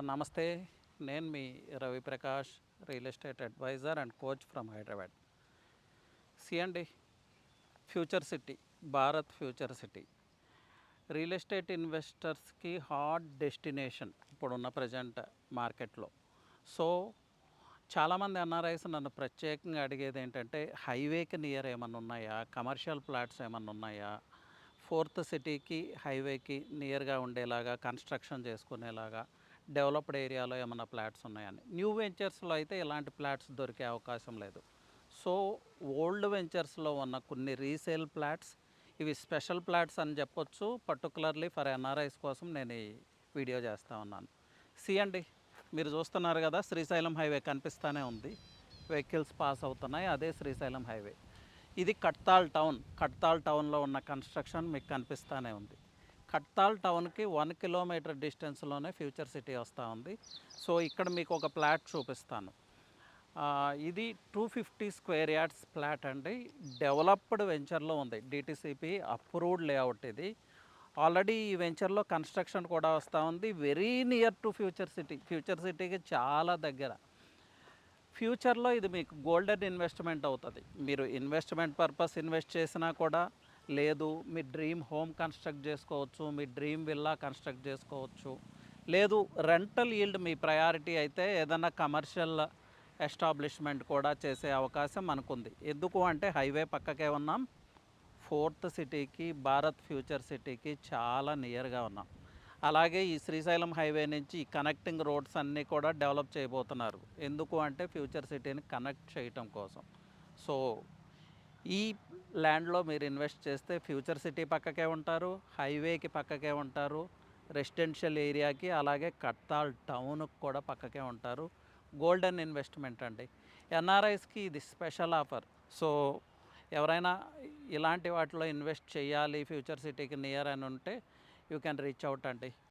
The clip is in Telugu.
నమస్తే. నేను మీ Ravi Prakash, real estate advisor and coach from Hyderabad. అండి, future city, Bharat future city real estate ఇన్వెస్టర్స్కి హాట్ డెస్టినేషన్ ఇప్పుడున్న ప్రజెంట్ మార్కెట్లో. సో చాలామంది ఎన్ఆర్ఐస్ నన్ను ప్రత్యేకంగా అడిగేది ఏంటంటే, హైవేకి నియర్ ఏమన్నా ఉన్నాయా, కమర్షియల్ ప్లాట్స్ ఏమన్నా ఉన్నాయా, ఫోర్త్ సిటీకి హైవేకి నియర్గా ఉండేలాగా కన్స్ట్రక్షన్ చేసుకునేలాగా డెవలప్డ్ ఏరియాలో ఏమన్నా ఫ్లాట్స్ ఉన్నాయని. న్యూ వెంచర్స్లో అయితే ఇలాంటి ఫ్లాట్స్ దొరికే అవకాశం లేదు. సో ఓల్డ్ వెంచర్స్లో ఉన్న కొన్ని రీసేల్ ఫ్లాట్స్, ఇవి స్పెషల్ ఫ్లాట్స్ అని చెప్పొచ్చు. పర్టికులర్లీ ఫర్ ఎన్ఆర్ఐస్ కోసం నేను ఈ వీడియో చేస్తూ ఉన్నాను. అండి, మీరు చూస్తున్నారు కదా, శ్రీశైలం హైవే కనిపిస్తూనే ఉంది, వెహికల్స్ పాస్ అవుతున్నాయి, అదే శ్రీశైలం హైవే. ఇది కట్తాల్ టౌన్లో ఉన్న కన్స్ట్రక్షన్ మీకు కనిపిస్తూనే ఉంది. కట్తాల్ టౌన్కి 1 కిలోమీటర్ డిస్టెన్స్లోనే ఫ్యూచర్ సిటీ వస్తూ ఉంది. సో ఇక్కడ మీకు ఒక ప్లాట్ చూపిస్తాను. ఇది 250 స్క్వేర్ యార్డ్స్ ప్లాట్ అండి. డెవలప్డ్ వెంచర్లో ఉంది, డిటిసిపి అప్రూవ్డ్ లేఅవుట్. ఇది ఆల్రెడీ ఈ వెంచర్లో కన్స్ట్రక్షన్ కూడా వస్తూ ఉంది. వెరీ నియర్ టు ఫ్యూచర్ సిటీకి చాలా దగ్గర. ఫ్యూచర్లో ఇది మీకు గోల్డెన్ ఇన్వెస్ట్మెంట్ అవుతుంది. మీరు ఇన్వెస్ట్మెంట్ పర్పస్ ఇన్వెస్ట్ చేసినా కూడా, లేదు మీ డ్రీమ్ హోమ్ కన్స్ట్రక్ట్ చేసుకోవచ్చు, మీ డ్రీమ్ విల్లా కన్స్ట్రక్ట్ చేసుకోవచ్చు, లేదు రెంటల్ ఈల్డ్ మీ ప్రయారిటీ అయితే ఏదైనా కమర్షియల్ ఎస్టాబ్లిష్మెంట్ కూడా చేసే అవకాశం మనకుంది. ఎందుకు అంటే హైవే పక్కకే ఉన్నాం, ఫోర్త్ సిటీకి, భారత్ ఫ్యూచర్ సిటీకి చాలా నియర్గా ఉన్నాం. అలాగే ఈ శ్రీశైలం హైవే నుంచి ఈ కనెక్టింగ్ రోడ్స్ అన్నీ కూడా డెవలప్ చేయబోతున్నారు. ఎందుకు అంటే ఫ్యూచర్ సిటీని కనెక్ట్ చేయటం కోసం. సో ఈ ల్యాండ్లో మీరు ఇన్వెస్ట్ చేస్తే ఫ్యూచర్ సిటీ పక్కకే ఉంటారు, హైవేకి పక్కకే ఉంటారు, రెసిడెన్షియల్ ఏరియాకి, అలాగే కట్తాల్ టౌన్కి కూడా పక్కకే ఉంటారు. గోల్డెన్ ఇన్వెస్ట్మెంట్ అండి. ఎన్ఆర్ఐస్కి ఇది స్పెషల్ ఆఫర్. సో ఎవరైనా ఇలాంటి వాటిలో ఇన్వెస్ట్ చేయాలి ఫ్యూచర్ సిటీకి నియర్ అని ఉంటే యూ కెన్ రీచ్ అవుట్ అండి.